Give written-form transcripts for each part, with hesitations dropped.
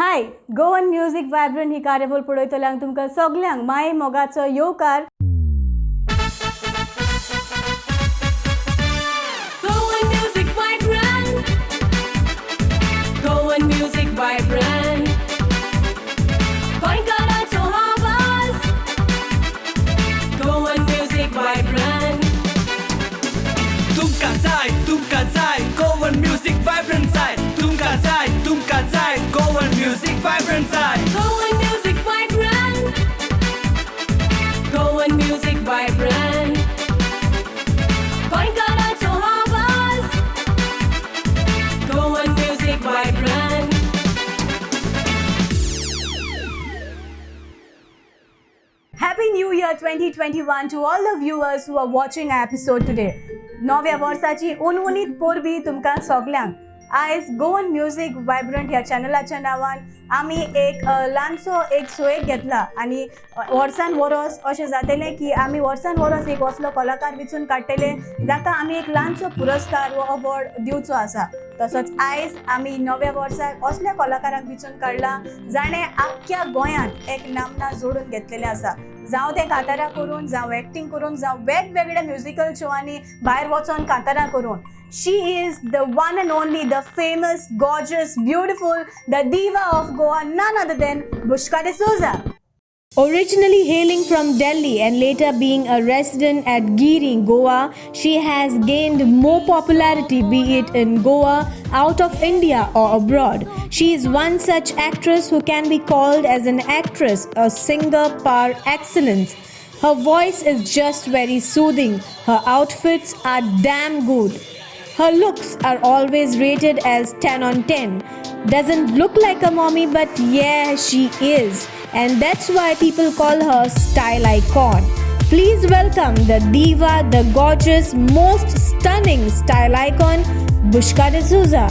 हाय, Goan music vibrant ही कार्यावळ पळयतल्यांक तुमकां सगल्यांक माय मोगाचो येवकार. Goan Music Vibrant. Goan Music Vibrant. गोंयकारांचो आवाज. Goan Music Vibrant. तुमकां जाय गोवन म्युझिक वायब्रंट जाय. तुमकां जाय गोवन म्युझिक वायब्रंट जाय. Goan Music Vibrant. Goan Music Vibrant. गोंयकारांचो आवाज. Goan Music Vibrant. Happy New Year 2021 to all the viewers who are watching our episode today. नव्या वर्साची उनउनीत पोरबी तुमकां सगल्यांक. आयज गोवन म्युझिक वायब्रंट ह्या चॅनलाच्या नांवान आमी एक ल्हानसो एक सोयेक घेतला आनी वर्सान वरोस अशें जातलें की आमी वर्सान वरोस एक असलो कलाकार वेंचून काडटले जाका आमी एक ल्हानसो पुरस्कार वो अवॉर्ड दिवचो आसा. तसोच आयज आमी नव्या वर्साक असल्या कलाकाराक वेंचून काडला जाणें आख्ख्या गोंयांत एक नामना जोडून घेतलेलें आसा. जावं ते कांतारां करून, जावं एक्टींग करून, जावं वेगवेगळ्या म्युझिकल शोआंनी भायर वचोन कांतारां करून. She is the one and only, the famous, gorgeous, beautiful, the diva of Goa, none other than Bushka D'Souza. Originally hailing from Delhi and later being a resident at Giri, Goa, she has gained more popularity, be it in Goa, out of India or abroad. She is one such actress who can be called as an actress, a singer par excellence. Her voice is just very soothing. Her outfits are damn good. Her looks are always rated as 10 on 10. Doesn't look like a mommy, but yeah, she is. And that's why people call her style icon. Please welcome the diva, the gorgeous, most stunning style icon, Bushka D'Souza.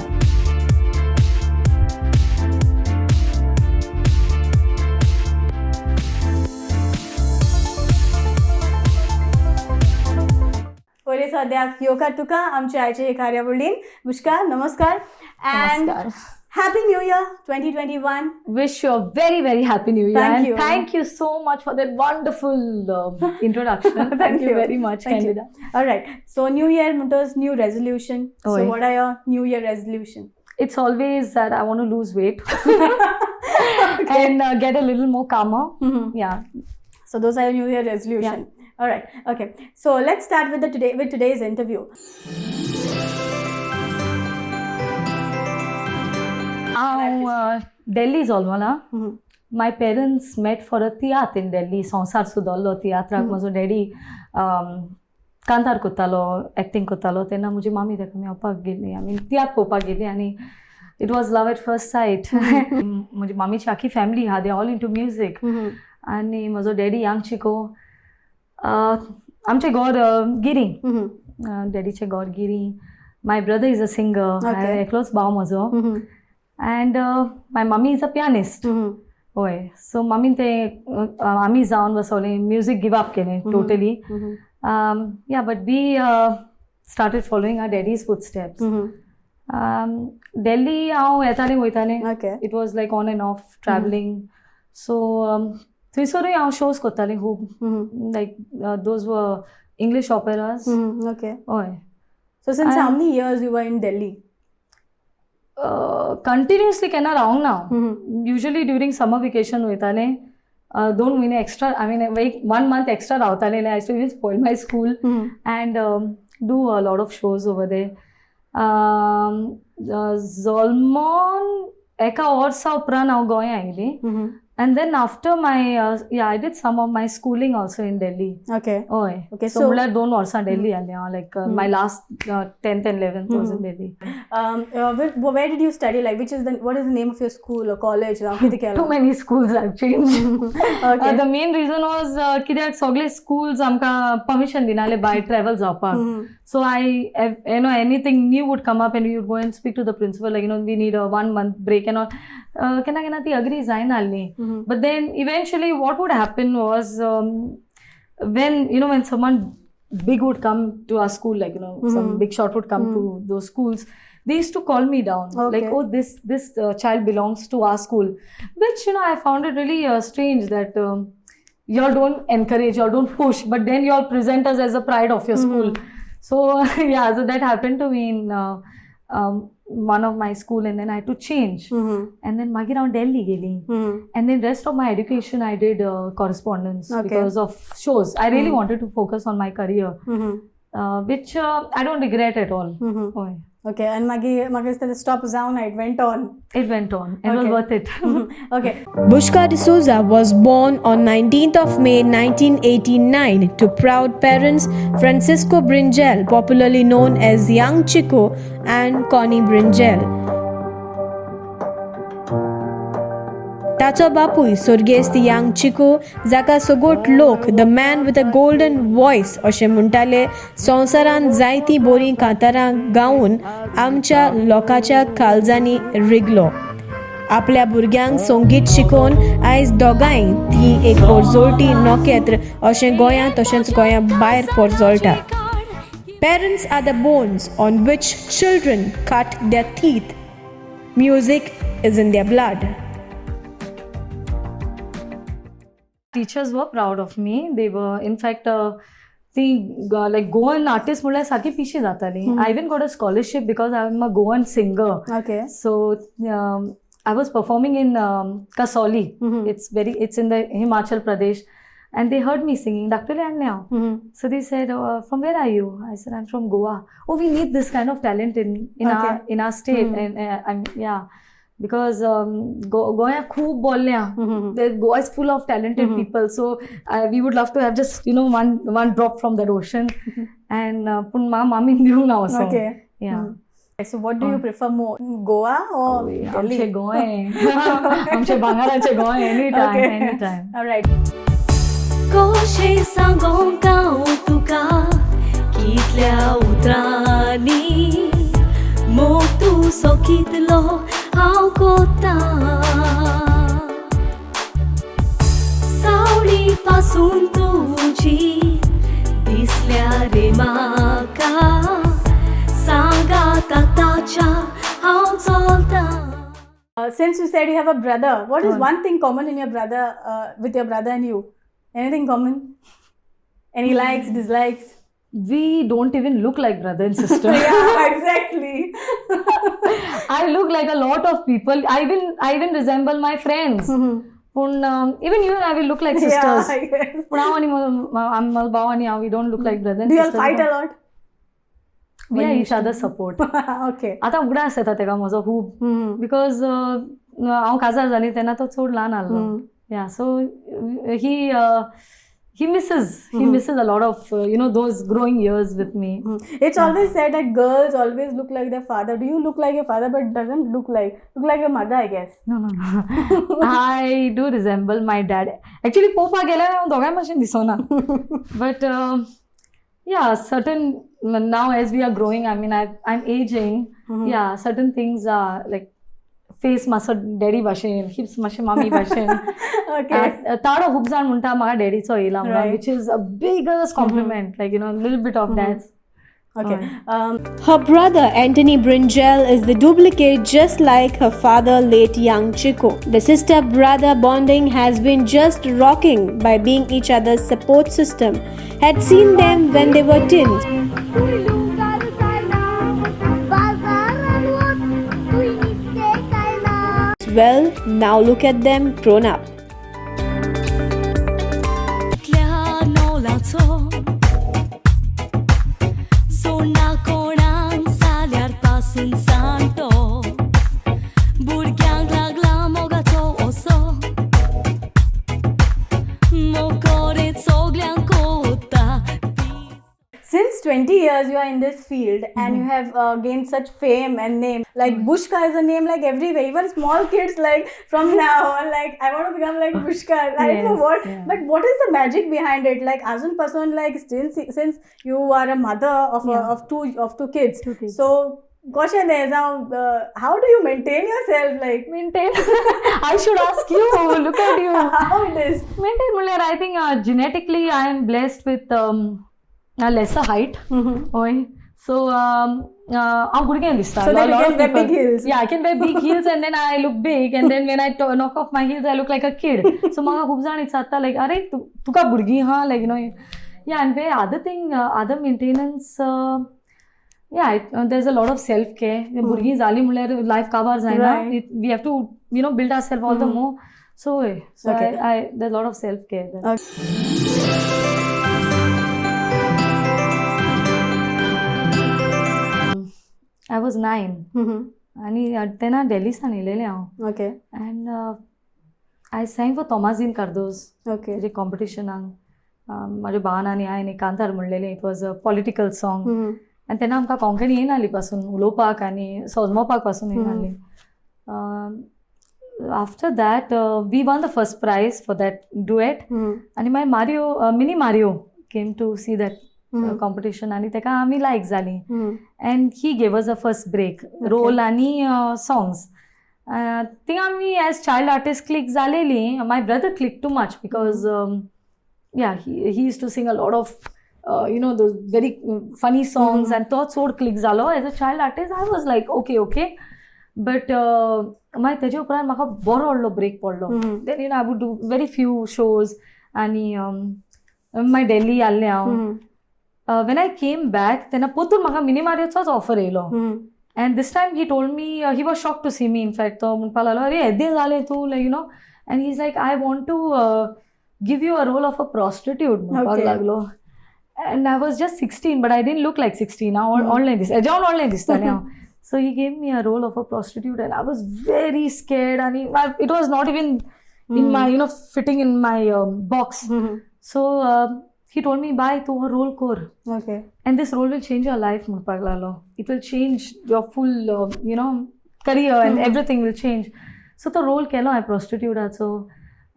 पयलीं सद्याक येवकार तुका आमच्या आयचे हे कार्यावळीन. बुश्का, नमस्कार. And Happy New Year 2021. Wish you a very, very happy new year. Thank and you. Thank you so much for that wonderful introduction. Thank you very much, Thank you. Candida. All right. So New Year means new resolution. So Oi. what are your New Year resolution? It's always that I want to lose weight and get a little more calmer. Mhm. Yeah. So those are your New Year resolution. All right. Okay. So let's start with today's interview. Delhi is almola. Mhm. My parents met for a theatre in Delhi. Sansar Sudollo theatre. माझो daddy कांतार कोत्तालो, acting कोत्तालो. तेन्ना म्हजी मामी ताका मेळपाक गेली. आमी तियात्र पळोवपाक गेली आनी it was love at first sight. म्हजी मामीची आख्खी फॅमिली आहा, दे ऑल इंटू म्युझीक. आनी म्हजो डॅडी हांगचिको आमचें गोड गिरी. डॅडीचें गोड गिरी. My brother is a singer. Okay. एकलोच भाव म्हजो. And my mummy is a pianist. होय. So मम्मीन ते आमी जावन बसवले, म्युझिक गिव अप केलें totally. Yeah, but we started following our daddy's footsteps. Delhi हांव येतालें वयतालें. Okay. It was like on and off traveling. So थंयसरूय हांव shows कोत्तालें खूब. Like those were English operas. Okay. होय. So since how many years you were in Delhi? Continuously केन्ना रावंक ना. Usually during summer vacation वयतालें. 2 म्हयने extra, I mean 1 month extra रावतालें. I used to even spoil my school and do a lot of shows over there. Zolmon एका वर्सा उपरांत हांव गोंया आयलें. And then after my I did some of my schooling also in Delhi. Okay. होय. Okay, So म्हळ्यार 2 वर्सां Delhi आलें हांव. Like my last 10th and 11th was in Delhi. Where did you study? Like, what is the name of your school or college? Too many schools I've changed. Okay. The main reason was कित्याक सगळे schools आमकां permission दिनाले by travel जावपाक. So anything new would come up and we would go and speak to the principal, like, we need a 1 month break and all. केन्ना ती agree जायना आसली. But then eventually what would happen was when someone big would come to our school, like, you know, some big shot would come to those schools. They used to call me down, like, oh, this child belongs to our school, which, you know, I found it really strange that y'all don't encourage, y'all don't push, but then y'all present us as a pride of your school. So yeah, so that happened to me in one of my school, and then I had to change. And then magi round Delhi geli. And then rest of my education I did correspondence because of shows. I really wanted to focus on my career, which I don't regret at all. Oh, Okay, and magi stop down, it went on. it went on. It was worth it. Okay. Bushka D'Souza was born on 19th of May 1989 to proud parents Francisco Brinjel, popularly known as Young Chico, and Connie Brinjel. Tato Bapui Surgesti Young Chico, Zaka Sogot Lok, the man with a golden voice, Oshe Muntale, Sonsaran Zaiti Bori Katara Gaun, Amcha Lokacha Kalzani Riglo. आपल्या भुरग्यांक संगीत शिकोवन आयज दोगांय ती एक पोरजोळटी नोखेत्र अशें गोंयांत तशेंच गोंया भायर पोरजोळटा. Parents are the bones on which children cut their teeth. Music is in their blood. Teachers were proud of me. They were, in fact, like Goan artist मुळे सारखी पिशी जाताली. I even got a scholarship because I'm a Goan singer. Okay. So I was performing in Kasauli. It's in the Himachal Pradesh, and they heard me singing Dr. Lanyao. So they said, "From where are you?" I said, "I'm from Goa." Oh, we need this kind of talent in our state, and because Goa खूप बोलल्या. Goa is full of talented people, so we would love to have just, you know, one drop from that ocean. And पण मामी देऊ ना असं. Okay. Yeah. So what do you prefer more, Goa or Delhi? आमचे गोंय, आमचे भांगाराचे Goa, anytime. All right. कशें सांगोंक गांव तुका कितल्या उतरांनी मोग तूं सो कितलो हांव कोत्ता सावळी पासून तुजी दिसल्या रे म्हाका सांगात आताच्या हांव चलता. Since you said you have a brother, what is one thing common in your brother, with your brother and you? Anything common? Any likes, dislikes? We don't even look like brother and sister. Yeah, exactly. I look like a lot of people. I even resemble my friends. Even you and I will look like sisters. Yeah, I guess. We don't look like brother and Do you all sister. fight a lot? We are each other's support. Okay. आता उगडा आसता तेका म्हजो खूब because हांव काजार जाली तेन्ना तो चड ल्हान आहलो. Yeah, so he misses a lot of those growing years with me. It's always said that girls always look like their father. Do you look like your father but doesn't look like your mother, I guess? No. I do resemble my dad. Actually, Popa गेल्यार हांव दोगांय मातशें दिसना. But yeah, certain now as we are growing, I mean, I'm aging. Yeah, certain things are like face मातसो daddy भाशेन, हिप्स मातशे मामी भाशेन. Okay. ताडो खूब जाण म्हणटा म्हाका डॅडीचो येयला म्हणून, which is a biggest compliment, like, a little bit of that. Okay. Her brother Anthony Brinjel is the duplicate, just like her father, late Young Chico. The sister-brother bonding has been just rocking by being each other's support system. Had seen them when they were teens. Well, now look at them grown up. Since 20 years you are in this field and you have gained such fame and name. Like Bushka is a name like everywhere. Even small kids like from now on, like I want to become like Bushka. I don't know what, but what is the magic behind it? Like as a person, like still since you are a mother of two kids. So question is now, how do you maintain yourself? Like Maintain. I should ask you. Look at you. how it is? Maintain. I think genetically I am blessed with lesser height. Oi. So I'm good this So then you can wear big heels. Yeah, I can wear big heels and then I look big, and then when I knock off my heels I look like a kid. So manga खूप जण इच्छा like अरे तू का बुरगी हाँ, like you know. Yeah, and where other thing, other maintenance, there's a lot of self-care. Burgi zali muller life kabar zaina. We have to, build ourselves all the more. So Okay. there's a lot of self-care there. I was 9. आणि तेन्ना दिल्लीसान येयलेलें हांव. Okay. And I sang for Thomasine Cardoz. Okay. तेजे कॉम्पिटिशनाक म्हाज्या भावान आनी हांवें एक कांतार म्हणलेलें. It was a political song. आनी तेन्ना आमकां कोंकणी येयनाहली पासून उलोवपाक आनी सोजमोवपाक पासून येयनाहली. After that we won the first prize for that duet. आनी मागीर Mario Mini Mario came to see that competition आनी तेका आमी लायक जालीं. And he gave us a first break role आनी सॉंग्स. थिंग आमी एज चायल्ड आर्टिस्ट क्लिक जालेलीं. My brother click too much because he used to sing a lot of those very funny songs, and तो चोड click जालो. As a child artist I was like okay, but मागीर तेजे उपरांत म्हाका बरो व्हडलो ब्रेक पडलो. then I would do very few shows आनी मागीर दिल्ली आसलें हांव. when I came back तेन्ना पोतून म्हाका मिनी मारियोचोच ऑफर येयलो. and this time he told me, he was shocked to see me. In fact तो म्हणपाक लागलो अरे येदें जालें तूं, like and he's like, I want to give you a role of a prostitute. Okay. Laglo. And I was just 16, but I didn't look like 16. Now online this. Online this. So he gave me a role of a prostitute, and I was very scared. And it was not even in my, fitting in my box. So he told me, "Bye, to a role core. Okay. And this role will change your life, Murpaglalo. It will change your full, career, and everything will change." So the role kelo I prostitute also.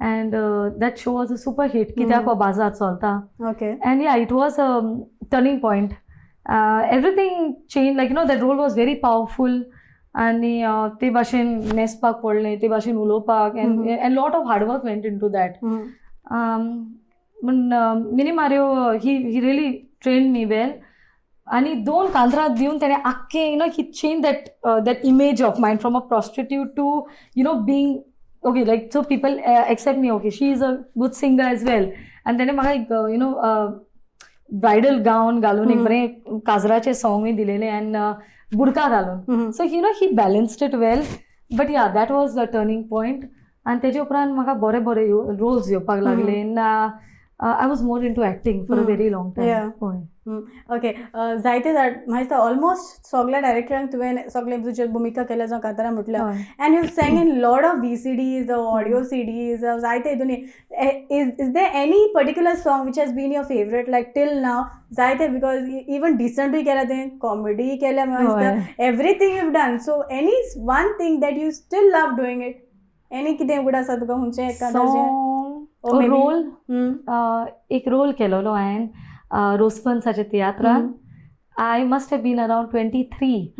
And that show was a super hit. Kityako Bazaar chalta. Okay. And it was a turning point. Everything changed. Like that role was very powerful. And te bashen nespak podle, te bashen ulopak, and a lot of hard work went into that. Mini Mario, he really trained me well. And दोन कांतरां दिवन तेणें आख्खें he changed that image of mine from a prostitute to being okay, like so people accept me. Okay, she is a good singer as well. And then म्हाका bridal gown घालून एक बरें काजराचें song दिलेलें and बुडका घालून. So he balanced it well. But that was the turning point. And तेजे उपरांत म्हाका बरे roles येवपाक लागले. And I was more into acting for a very long time. Yeah. Okay. जायते माहिती almost सगळ्या डायरेक्टरांक तुवें सगळे तुजे भुमिका केल्या जावं कांतारां म्हटल्या. And you sang in lot of VCDs, the audio CDs, जायते हितूनी. Is there any particular song which has been your favorite like till now? जायते because even decent bhi केल्या तें, comedy केल्या माहिती, everything you've done. So any one thing that you still love doing it? Any कितें उगड आसा तुका हुंचे कांतारचें role? एक रोल केलोलो हांवें रोसफन्साच्या तियात्रान. I must have been around 23.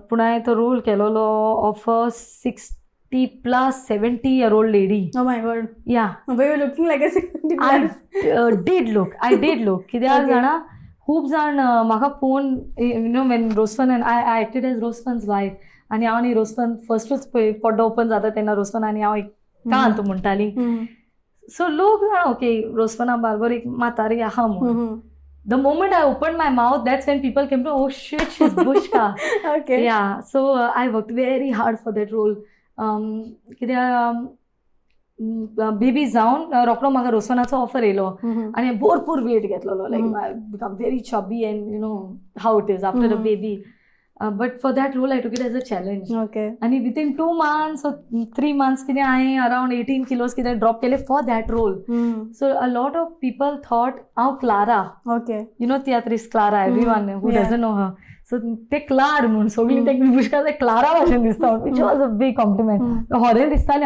पूण हांवें तो रोल केलोलो of a 60+ 70-year-old lady. Oh my God. Yeah. But you're looking like a 60+. I did look. कित्याक जाणा खूब जाण म्हाका पळोवन when Rosfan and I acted as Rosfan's wife. आनी हांव न्ही रोसफन फर्स्टूच पळय पड्डो ओपन जाता तेन्ना रोसफन आनी हांव एक कांत म्हणटाली. So लोक जाणा ओके रोसफना बारबर एक म्हातारी आहा म्हणून. The moment I opened my mouth, that's when people came to, oh shit, she's Bushka. Okay. Yeah, so I worked very hard for that role. Baby जावन रोखडो म्हाका रोसफनाचो ऑफर येयलो आनी भरपूर वेट घेतलोलो. Like I become very chubby and how it is after a baby. But for that role, I took it as a challenge. Okay. And within 2 months or 3 months, I around 18 kilos drop for that role. So a lot of people thought, oh, Clara. Okay. Theatrist Clara, everyone who doesn't know her. So they Clara, so we take Bushka as Clara version this time, which was a big compliment. Horror this time.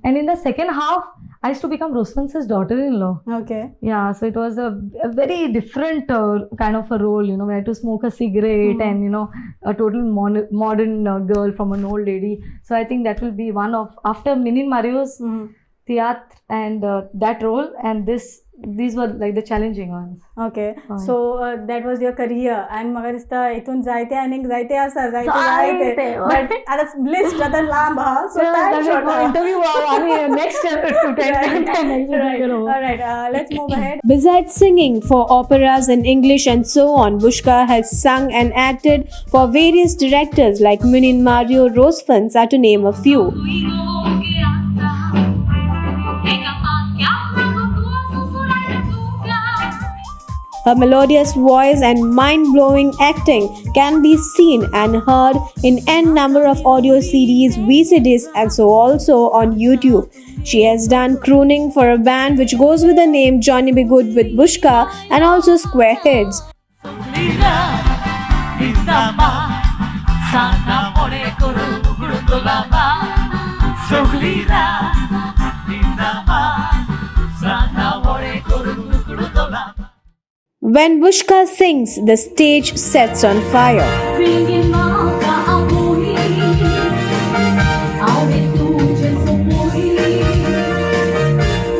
And in the second half, I used to become Rosfan's daughter-in-law. Okay. Yeah, so it was a very different kind of a role, where I had to smoke a cigarette and, a total modern girl from an old lady. So I think that will be one of, after Mini Mario's theatre and that role and this these were like the challenging ones. Okay, Hय. so that was your career and म्हाका दिसता हितून जायते आनीक जायते आसा जायते, जायते हय. बट आतां लिस्ट आतां लांब आहा so time short आहा. interview next to 10 All right, let's move ahead. Besides singing for operas in English and so on, Bushka has sung and acted for various directors like Munin Mario Rosfans, to name a few. Her melodious voice and mind-blowing acting can be seen and heard in n number of audio CDs, VCDs, and so also on YouTube. She has done crooning for a band which goes with the name Johnny Be Good with Bushka and also Squareheads. Soglira, lindama, sana more koru gurudolama. Soglira, lindama, sana more koru gurudolama. When Bushka sings, the stage sets on fire. Bringing Maka Amuri, Aure Tujhe Somoi,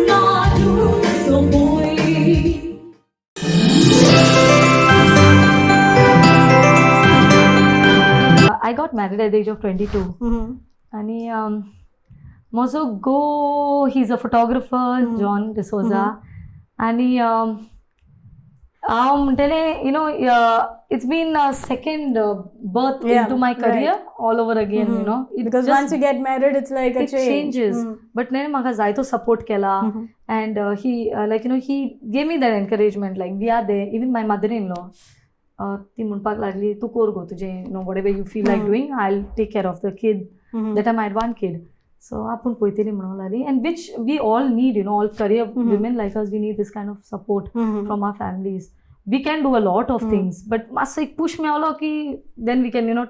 Nadu Somoi. I got married at the age of 22. आणि म्हजो गो he is a photographer John D'Souza आणि हांव म्हणटलें you know it's been second birth Yeah, into my career all over again you know Because once you get married, it's like a it change. changes but नेणें म्हाका जायतो support केला and he like you know he gave me that encouragement like we are there even my mother-in-law ती म्हणपाक लागली तूं core गो तुजें you know whatever you feel like doing I'll take care of the kid that time I had one kid so आपूण पळयतली म्हणूंक लागली and which we all need you know all career women like us we need this kind of support from our families we can do a lot of things but मातसो एक push मेळलो की then we can you know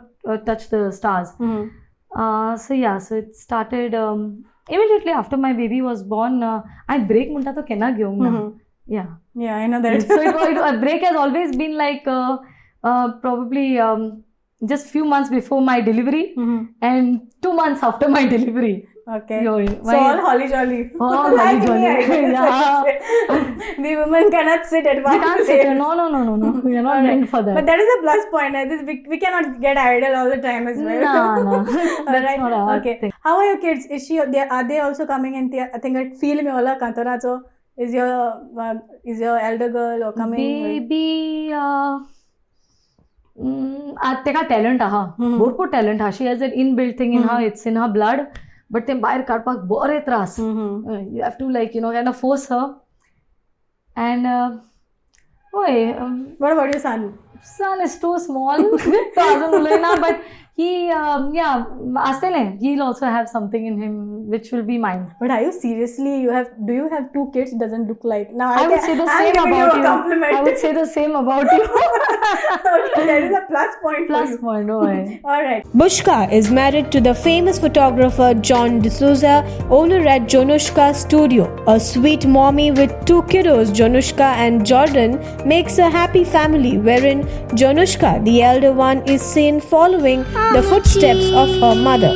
touch the stars so yeah so it started immediately after my baby was born I break म्हणटा तो केन्ना घेवंक ना yeah Yeah, I know that. so a break has always been like probably just few months before my delivery and 2 months after my delivery. Okay. Yo, So all holly jolly. All holly jolly. Yeah. The women cannot sit at We one can't sit here. No. We are not meant for that. But that is a plus point. We cannot get idle all the time as well. No. All That's right. not our Okay. thing. How are your kids? Are they also coming in? I think at feel me ola kantaracho. Is your elder girl or coming? Baby, तेका talent आहा भरपूर talent आहा she has an inbuilt thing in her it's in her blood but ते भायर काडपाक बरे त्रास you have to like you know kind of force her and हय What about your son? son is too small तो अजून उलयना but he आसतलें he'll also have something in him which will be mine. But are you seriously? Do you have 2 kids? Doesn't look like. Now I would say the I'm same giving about you. A compliment. I would say the same about you. Okay, that is a plus point. Plus for you. point, oh. All right. Bushka is married to the famous photographer John D'Souza, owner at Jonushka Studio. A sweet mommy with 2 kiddos, Jonushka and Jordan, makes a happy family wherein Jonushka, the elder one, is seen following the footsteps of her mother.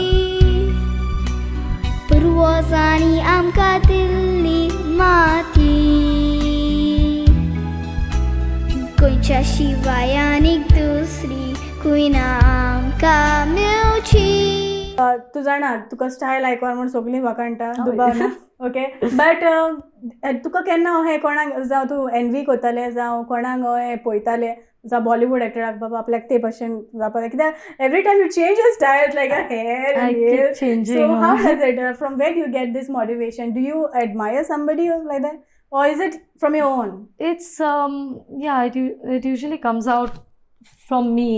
पूर्वजांनी आमकां दिल्ली माती गोंयच्या शिवाय आनीक दुसरी कुयना आमकां मेळची तू जाणा तुका स्टायल आयकून म्हूण सगळीं वकाणटा दुबावना ओके बट तुका केन्ना अशें कोणाक जावं तूं एनवी कोतालें जावं कोणाक अशें पळयतालें जावं बॉलिवूड एक्टराक बाबा आपल्याक ते भशेन जावपाक कित्याक every time you change your style like a hair I keep changing. So how does it from where you get this motivation do you admire somebody like that or is it from your own? It's it usually comes out from me.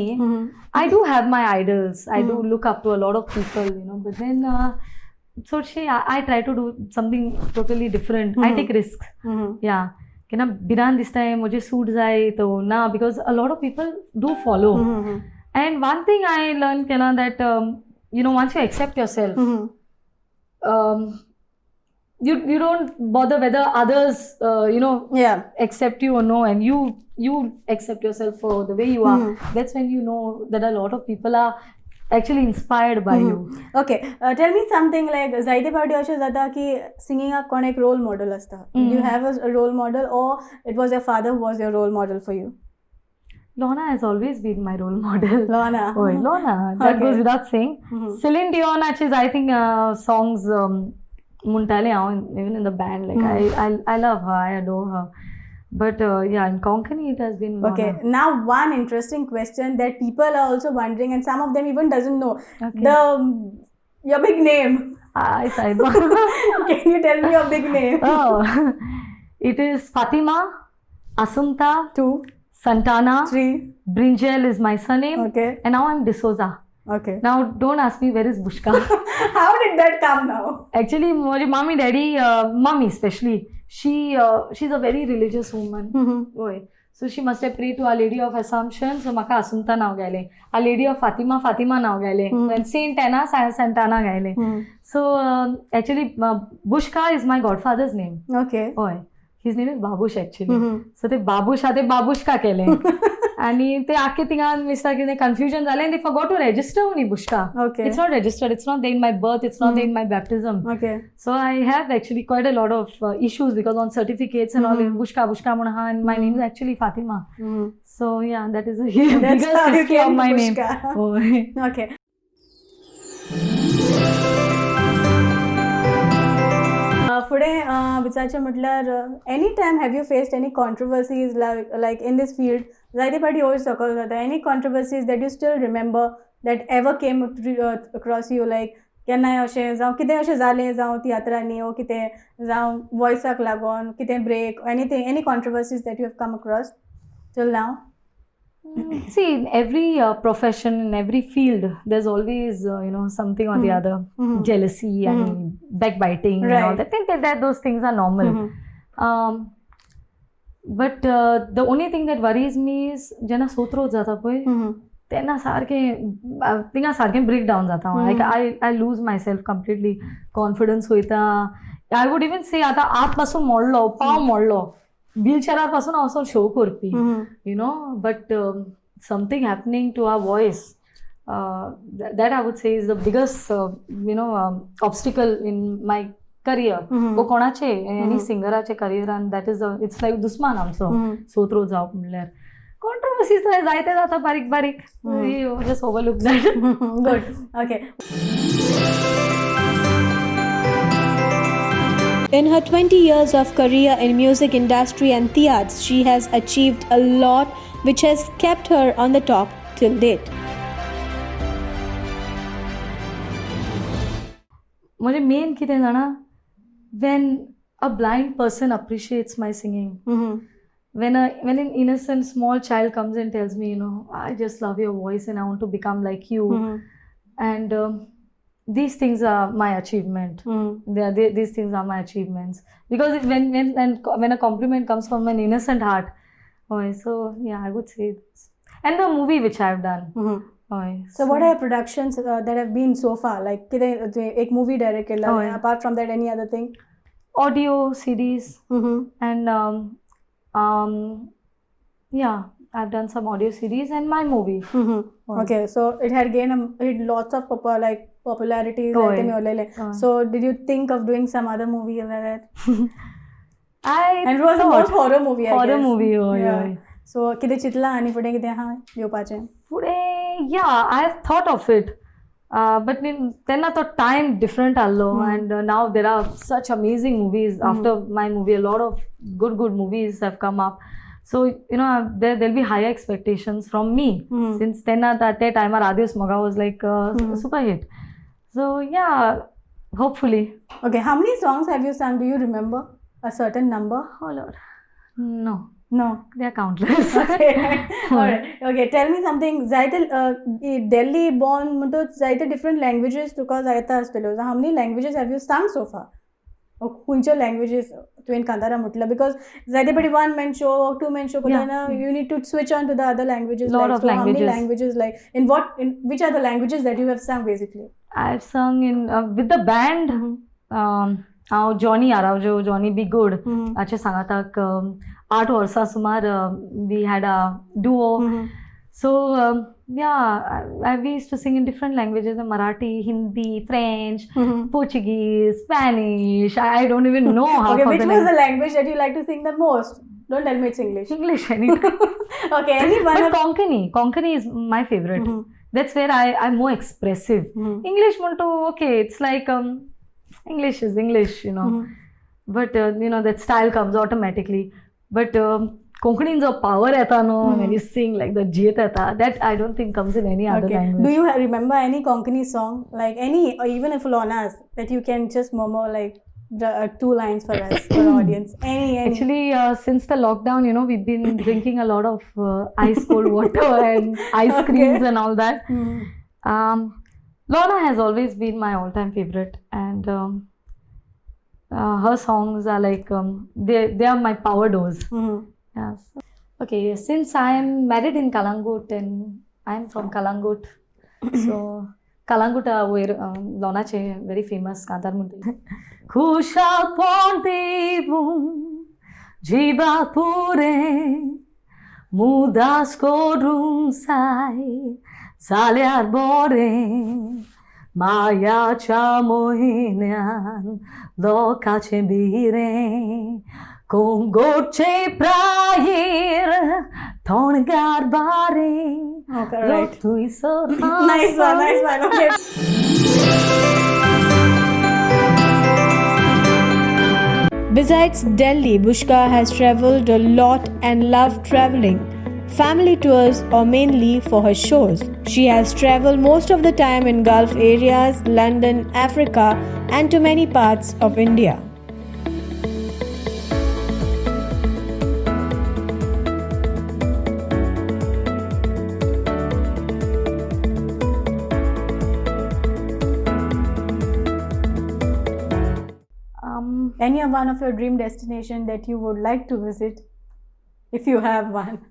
I do have my idols. I do look up to a lot of people, you know, but then so I try to do something totally different. I take risks. Yeah. कि ना बिरान दिसता है मुझे suit जाए तो ना because a lot of people do follow. And one thing I learned कि ना that you know once you accept yourself, you don't bother whether others you know accept you or no, and you accept yourself for the way you are. That's when you know that a lot of people are actually inspired by you. Okay, tell me something like जायते फावटी अशें जाता की सिंगिंगाक कोण एक role model आसता. Do you have a role model or it was your father who was your role model for you? Lorna has always been my role model. Lorna. Oh, Lorna. That Okay. goes without saying. Celine Dion actually, I think songs Muntale even in the band. Like I love her. I adore her. But yeah, in Konkani it has been Lorna. Okay, now one interesting question that people are also wondering, and some of them even doesn't know Okay. your big name. I said. Can you tell me your big name? Oh, it is Fatima, Assunta, 2, Santana, 3. Brinjal is my surname. Okay. And now I'm D'Souza. Okay. Now don't ask me where is Bushka. How did that come now? Actually, my mommy, daddy, mommy especially, she's a very religious woman. Oy. So she must have prayed to Our Lady of Assumption. So maka Assunta now gaile. Our Lady of Fatima now gaile. When Saint Anna, Santana gaile. So actually, Bushka is my godfather's name. Okay. Oy. His name is Babush actually. So ते बाबूश आते बाबुश्का केले आणि ते आखे तिंगा mister कितें confusion जालें and they forgot to register only Bushka. Okay. It's not registered. It's not there in my birth. It's not there in my baptism. Okay. So I have actually quite a lot of issues because on certificates and all Bushka Munaha and my name is actually Fatima. So yeah, that is a That's biggest how you history of came my to name. Bushka. Oh. Okay. फुडें विचारचें म्हटल्यार any time have you faced any controversies like in this field जायते फावटी वयर सकयल जाता any controversies that you still remember that ever came across you like केन्नाय अशें जावं कितें अशें जालें जावं तियात्रांनी वो कितें जावं वॉयसाक लागून कितें break anything any controversies that you have come across till now See, in every profession, in every field, there's always, something or the other. Jealousy and backbiting and all Right. that. I think that those things are normal. But the only thing that worries me is, जेन्ना सोत्रो जाता पळय, तेन्ना सारकें थिंगा सारकें break down जाता हांव. Like I lose myself completely. Confidence वयता. I would even say आतां हात पासून मोडलो, पाव मोडलो. व्हीलचेरार पासून हांव असो शो करपी but something happening to our voice that I would say is the biggest obstacle in my career वो कोणाचे एनी सिंगराचे करियरान दॅट इज इट्स लायक दुस्मान आमचो सोत्रो जावप म्हणल्यार कॉन्ट्रोवर्सीज जायते जाता बारीक बारीक just overlook that good okay In her 20 years of career in music industry and theatre, she has achieved a lot which has kept her on the top till date. म्हणजे main कितें जाणा when a blind person appreciates my singing, when an innocent small child comes and tells me, I just love your voice and I want to become like you, and these things are my achievement. These things are my achievements because when a compliment comes from an innocent heart, so yeah, I would say this. And the movie which I've done. So what are productions that have been so far? Like कितें एक movie direct केला apart from that any other thing? Audio CDs and yeah, I've done some audio CDs and my movie. Okay, so it had gained lots of popularity. So did you think of doing some other movie like that? And it was the most horror movie, I guess. movie, Yeah. So कितें चिंतलां आनी फुडें कितें आहा येवपाचें? फुडें yeah, I have thought of it. But तेन्ना तो time different आल्लो and now there are such amazing movies after my movie. A lot of good movies have come up. So there'll be higher expectations from me since then at that time Adios Moga was like a super hit. So yeah, hopefully. Okay, how many songs have you sung? Do you remember a certain number? Oh Lord, no, they are countless. Okay, alright. Okay, tell me something. जायते Delhi born म्हणतो जायते different languages तुका जायता आसतल्यो. How many languages have you sung so far? खंयच्यो languages तुवें कांतारा म्हटलं because जायते फावटी one man show or two man show करतना you need to switch on to the other languages. Lot of languages. How many languages in which are the languages that you have sung basically? I've sung in with the band. हांव Johnny Araujo Johnny B Good हाचे सांगाताक 8 वर्सां सुमार we had a duo So we used to sing in different languages: Marathi, Hindi, French, Portuguese, Spanish. I don't even know how. Okay, which was the language that you like to sing the most? Don't tell me it's English. English? Anytime. Okay, any one But of Konkani is my favorite. That's where I'm more expressive. English monto, okay, it's like English is English, you know. But that style comes automatically. But Konkani's power eta no, when you sing like the jit eta, that I don't think comes in any other Okay. language. Do you remember any Konkani song, like any, or even if Lona's, that you can just murmur like 2 lines for us, for the audience? Any. Actually, since the lockdown, we've been drinking a lot of ice cold water and ice creams and all that. Lorna has always been my all-time favorite, and her songs are like they are my power dose. Yes. Okay, since I am married in Kalangut and I am from Kalangut, so Kalangut Lorna che very famous kantar munti. Kushal Pontivum Jivapure Mudas Kodrum Sai Salyar Bore Maya Chamohinyan Lokache Bire Kongoche Prayer Tongar Bare. Okay, right. Nice Nice one. Okay. Besides Delhi, Bushka has travelled a lot and loved travelling. Family tours or mainly for her shows. She has travelled most of the time in Gulf areas, London, Africa, and to many parts of India. Any one of your dream destination that you would like to visit, if you have one?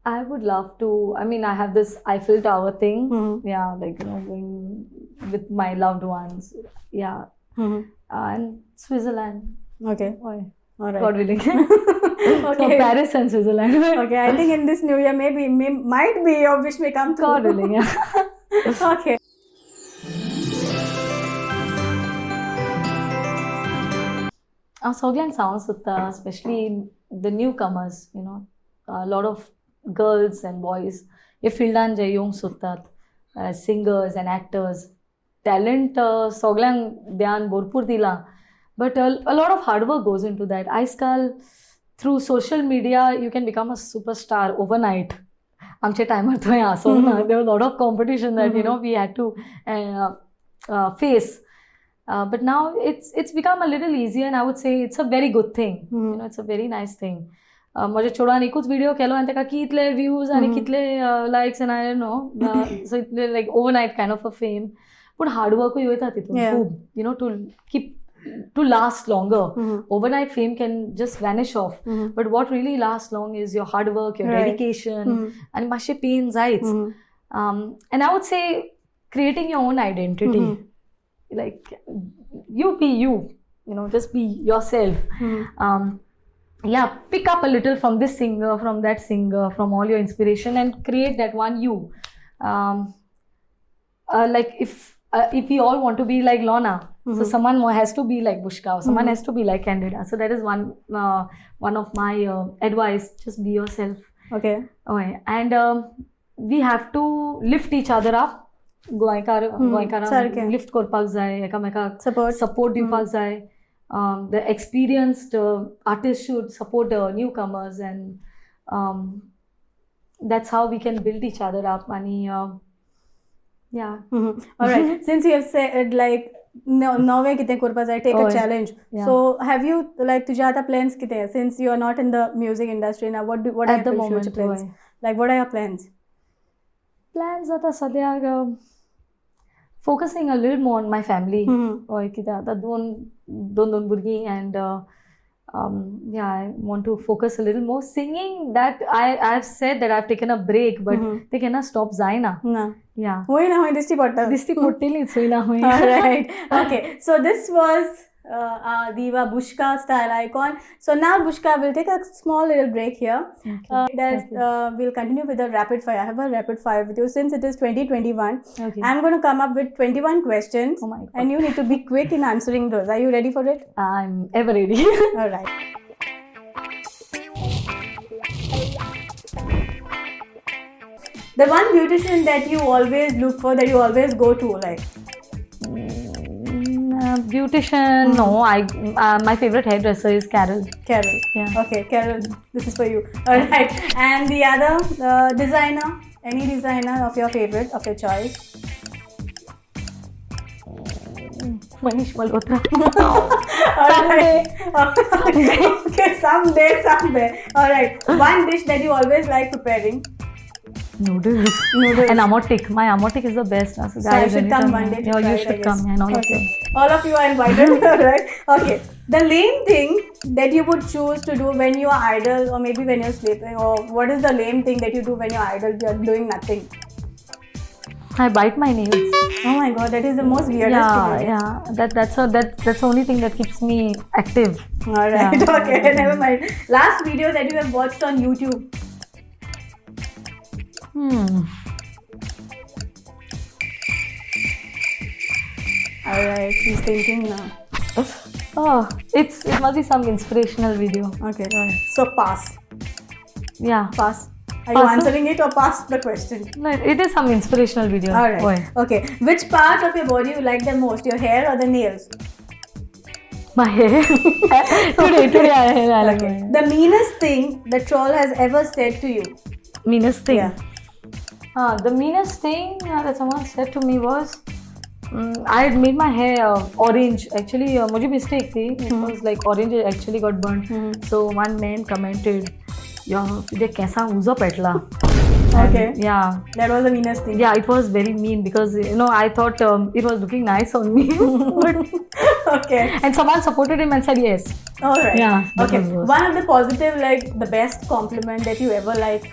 I would love to. I mean, I have this Eiffel Tower thing. Yeah, like going with my loved ones. Yeah, and Switzerland. Okay. Oy, All right. God willing. Okay. So Paris and Switzerland. Okay, I think in this new year might be your wish may come true. God willing. Yeah. Okay. Soglang sounds sutta, especially the newcomers, a lot of girls and boys. Ye fieldan je yung suttat, singers and actors. Talent Soglang dhyan bhorpur dila, but a lot of hard work goes into that. Aizkal through social media you can become a superstar overnight. Amche timer to hai so na, there was a lot of competition that we had to face. But now it's become a little easier, and I would say it's a very good thing. It's a very nice thing. माझे चोडान एकूच video केलो आनी ताका कितले views आनी कितले likes and I know so इतले like overnight kind of a fame. पूण हार्डवर्कूय वयता तितून खूब to keep to last longer. Overnight fame can just vanish off. But what really lasts long is your hard work, your dedication, and mashe pain zaitz. And I would say creating your own identity. Like you be you, just be yourself. Pick up a little from this singer, from that singer, from all your inspiration, and create that one you. Like if we all want to be like Lorna, so someone has to be like Bushka, or someone has to be like Candida. So that is one of my advice. Just be yourself. Okay. And we have to lift each other up. गोंयकारांक lift करपाक जाय, एकामेकाक support दिवपाक जाय. The experienced artists should support the newcomers, and that's how we can build each other up. And All right. Since you have said like नवे कितें करपा जाय, take a challenge. So have you like तुझे आता plans कितें? Since you are not in the music industry now, what are your future plans? Like what are your plans? Plans आता सद्याक focusing a little more on my family. कितें आता दोन भुरगीं, and I want to focus a little more. Singing, that I've said that I've taken a break, but they cannot stop जायना. Yeah. होय ना होय दिश्टी पडटा. दिश्टी पडटलीच होय ना होय. All right. Okay. So this was diva Bushka style icon. So now Bushka will take a small little break here. We'll continue with the rapid fire. I have a rapid fire with you since it is 2021. Okay. I'm going to come up with 21 questions, Oh my God. and you need to be quick in answering those. Are you ready for it? I'm ever ready. All right. The one beautician that you always look for, that you always go to, like. Beautician, no. My favorite hairdresser is Carol. Carol. Yeah. Okay, Carol, this is for you. All right. And the other designer, any designer of your favorite, of your choice? Manish Malhotra. All right. Okay, someday. All right. One dish that you always like preparing. Noodles. And amotik. My amotik is the best. So I should come one day to try you it, I should guess. come. And all of Okay. them. All of you are invited, right? Okay. The lame thing that you would choose to do when you are idle, or maybe when you're sleeping, or what is the lame thing that you do when you're idle, you're doing nothing? I bite my nails. Oh my god, that is the most weirdest thing. I guess. That's the only thing that keeps me active. Alright, Yeah. okay, never mind. Last video that you have watched on YouTube. Alright, he's thinking now. Oh, it must be some inspirational video. Okay, so pass. Yeah. Pass. Are you Pass. answering it or pass the question? No, it is some inspirational video. Alright. Okay. Which part of your body you like the most? Your hair or the nails? My hair. today I like my hair. The meanest thing the troll has ever said to you? Meanest thing. Yeah. The meanest thing that someone said to me was, I had made my hair orange. Actually, मुझे mistake थी. It was like orange. It actually got burnt. So one man commented, "यार तुझे कैसा उज़ा पेटला?" Okay. Yeah. That was the meanest thing. Yeah, it was very mean because I thought it was looking nice on me. Okay. And someone supported him and said yes. Alright. Yeah, that Okay. was worse. One of the positive, like the best compliment that you ever like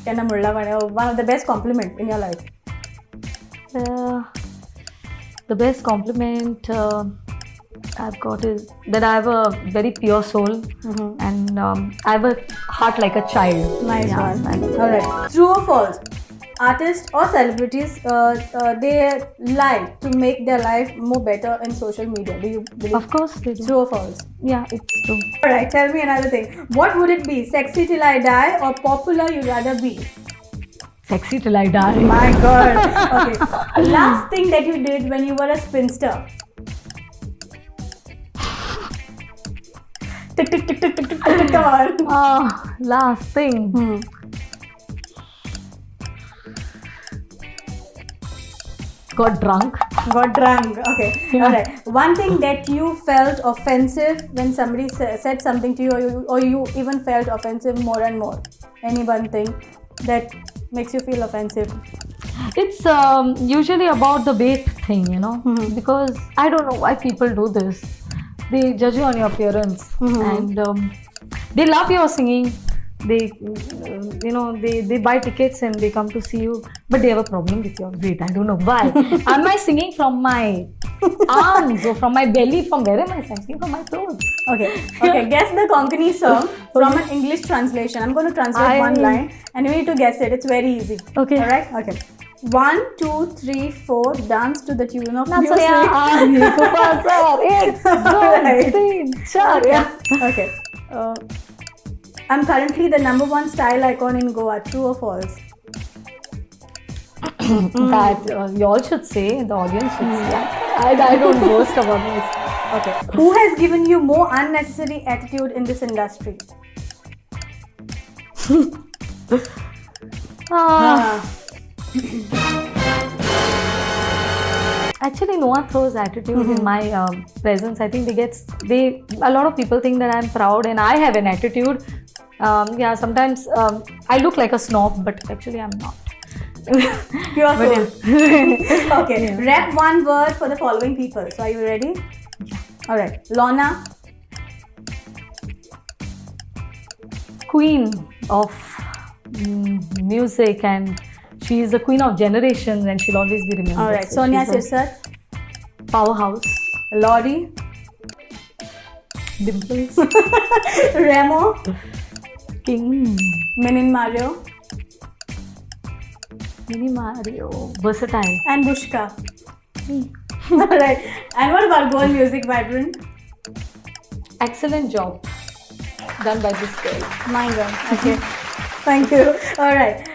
kenna mulla vane, or one of the best compliment in your life. The best compliment I've got is that I have a very pure soul and I have a heart like a child. Nice Yeah, one. thank you. Alright. True or false? Artists or celebrities, they lie to make their life more better in social media. Do you believe? Of course they do. True or false? Yeah, it's true. Alright, tell me another thing. What would it be? Sexy till I die or popular you'd rather be? Sexy till I die. My god. Okay. Last thing that you did when you were a spinster. Tick tick tick tick tick tick tick. Come on. Last thing. Got drunk. Got drunk. Okay. Yeah. Alright. One thing that you felt offensive when somebody said something to you, or you even felt offensive more and more. Any one thing that makes you feel offensive. It's usually about the weight thing, because I don't know why people do this. They judge you on your appearance and they love your singing. They, they buy tickets and they come to see you, but they have a problem with your weight. I don't know why. Am I singing from my arms or from my belly? From where am I singing? From my throat. Okay. Guess the Konkani song from an English translation. I'm going to translate one line and you need to guess it. It's very easy. Okay. Alright? Okay. 1, 2, 3, 4. Dance to the tune of music. Okay. I'm currently the #1 style icon in Goa. True or false? That you all should say, the audience should say. I don't boast about this. Okay. Who has given you more unnecessary attitude in this industry? Actually, no one throws attitude in my presence. I think a lot of people think that I'm proud and I have an attitude. Sometimes I look like a snob, but actually I'm not. Pure soul. Okay. Rap one word for the following people. So are you ready? Alright. Lorna. Queen of music, and she is the queen of generations and she'll always be remembered. Alright. So Sonia she's a Sirsat. powerhouse. Lori. Dimples. Remo, King. Minin Mario, Mini Mario. Versatile. and Bushka. Alright. And what about Goan Music Vibrant? Excellent job done by this girl. My God. Okay. Thank you. Alright.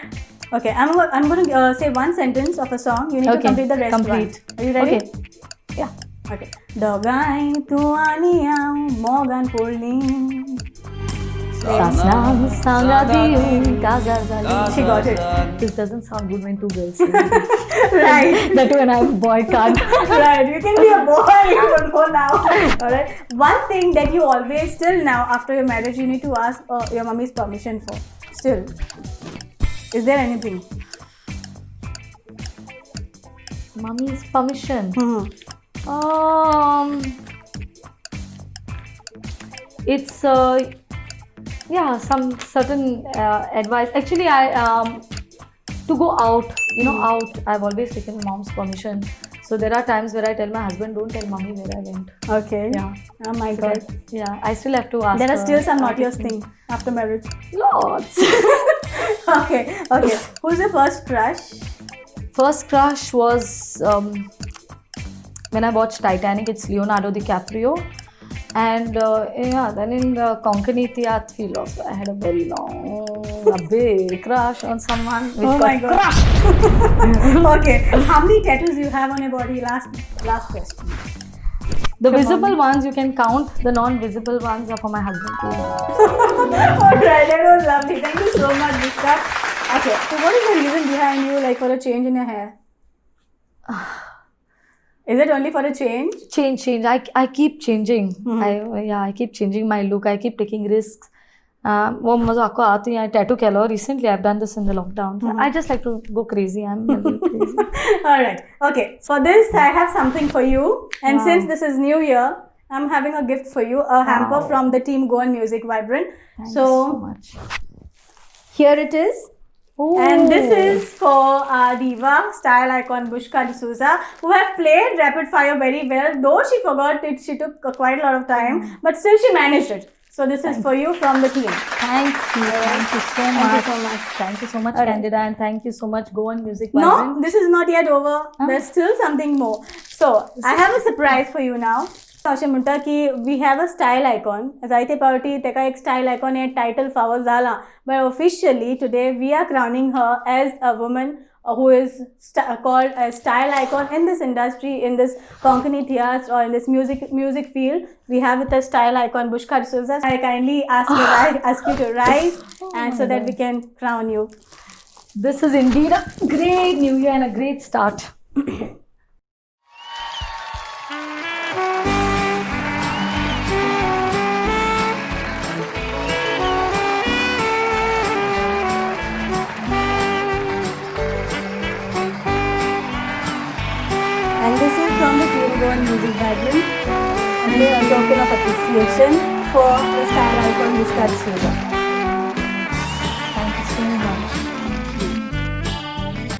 Okay, I'm going to say one sentence of a song. You need to Okay, complete the rest complete. one. Are you ready? Okay. Yeah. Okay. Dogai tuaniam mogan pulni. Sasnam Sangadium Kazazali. She got it. This doesn't sound good when two girls sing. Right. That when I'm a boy can't. Right. You can be a boy. You don't go now. Alright. One thing that you always, still now, after your marriage, you need to ask your mommy's permission for. Still. Is there anything? Mommy's permission. Mm-hmm. It's yeah, some certain advice. Actually, I to go out, out. I've always taken mom's permission. So there are times where I tell my husband, "Don't tell mommy where I went." Okay. Yeah. Oh my So God. yeah, I still have to ask. There are her. still some naughtiest things after marriage. Lots. Okay. Who's the first crush? First crush was when I watched Titanic. It's Leonardo DiCaprio, and then in the Konkani Tiyat Field I had a very a big crush on someone. Which Oh got my God. crushed. Okay. How many tattoos you have on your body? Last question. The visible ones you can count. The non-visible ones are for my husband too. Alright, that was lovely. Thank you so much, Bushka. Okay, so what is the reason behind you for a change in your hair? Is it only for a change? Change. I keep changing. Mm-hmm. I keep changing my look. I keep taking risks. वो मज़ा आपको आती है tattoo Kelo. Recently I've done this in the lockdown. So I just like to go crazy. I'm a little crazy. Alright, okay. For this, I have something for you. And Wow. since this is New Year, I'm having a gift for you. A hamper Wow. from the team Goan Music Vibrant. Thank So, you so much. here it is. Oh. And this is for our diva, style icon Bushka D'Souza, who have played rapid fire very well. Though she forgot it, she took quite a lot of time, but still she managed it. So this is for you from the team. Thank you. Thank you so much. Thank you so much. Thank you so much, Alright. Candida, and thank you so much. Goan Music No, Vibrant. this is not yet over. There's still something more. So I have a surprise for you now. अशें म्हणटा की we have a style icon. जायते पावटी तेका एक style icon हे title फावो जाला. But officially today we are crowning her as a woman who is called a style icon in this industry, in this Konkani theatre or in this music field. We have with a style icon Bushka D'Souza. I kindly ask you to rise and so that we can crown you. This is indeed a great new year and a great start. And this is from the team Goan Music Vibrant. And they are a token of appreciation for the style icon Bushka D'Souza. Thank you so much.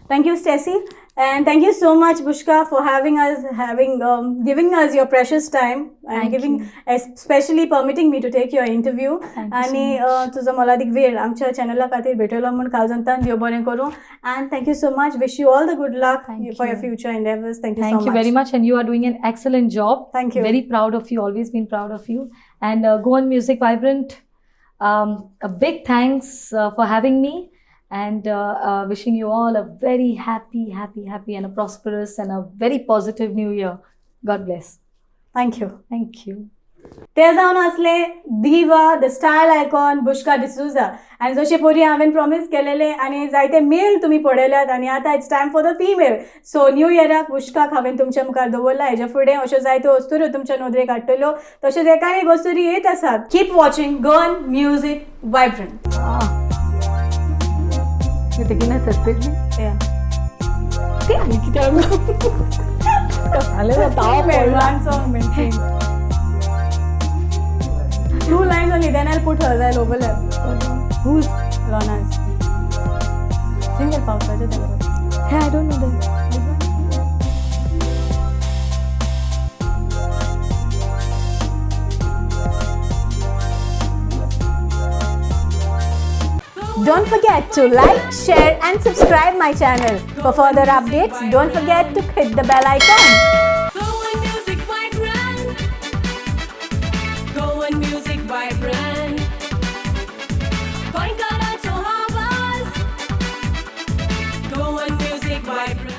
Thank you, Stacey. And thank you so much, Bushka, for giving us your precious time and Thank especially permitting me to take your interview. Thank you so आणि तुझो मोलादीक वेळ आमच्या चॅनला खातीर भेटलो म्हूण काळजंतान देव बरें करूं. And thank you so much. Wish you all the good luck Thank for your you. future endeavors. Thank you so Thank much. you very much, and you are doing an excellent job. Thank you. Very proud of you. Always been proud of you. And Goan Music Vibrant, a big thanks for having me, and wishing you all a very happy, and a prosperous and a very positive new year. God bless. Thank you. Thank you. ते जावन असले दिवा the style icon बुशका D'Souza आणि जशें पयलीं हांवें promise केलेलें आनी जायते मेल तुमी पळयल्यात आनी आतां it's time for the female. So new इयराक बुशकाक हांवें तुमच्या मुखार दवरला. हेज्या फुडें अश्यो जायत्यो वस्तुऱ्यो तुमच्या नदरेक हाडटल्यो. तशेंच एकान एक वस्तुरी येत आसात. Keep watching Goan music vibrant. You're taking a separate Two lines only, then I'll put her. I'll overlap. Who's Rona's? Single पावसाचे त्याला. Hey, I don't know that. Don't forget to like, share and subscribe my channel. For further updates, don't forget to hit the bell icon. Goan Music Vibrant. Goan Music Vibrant. Goan Music Vibrant.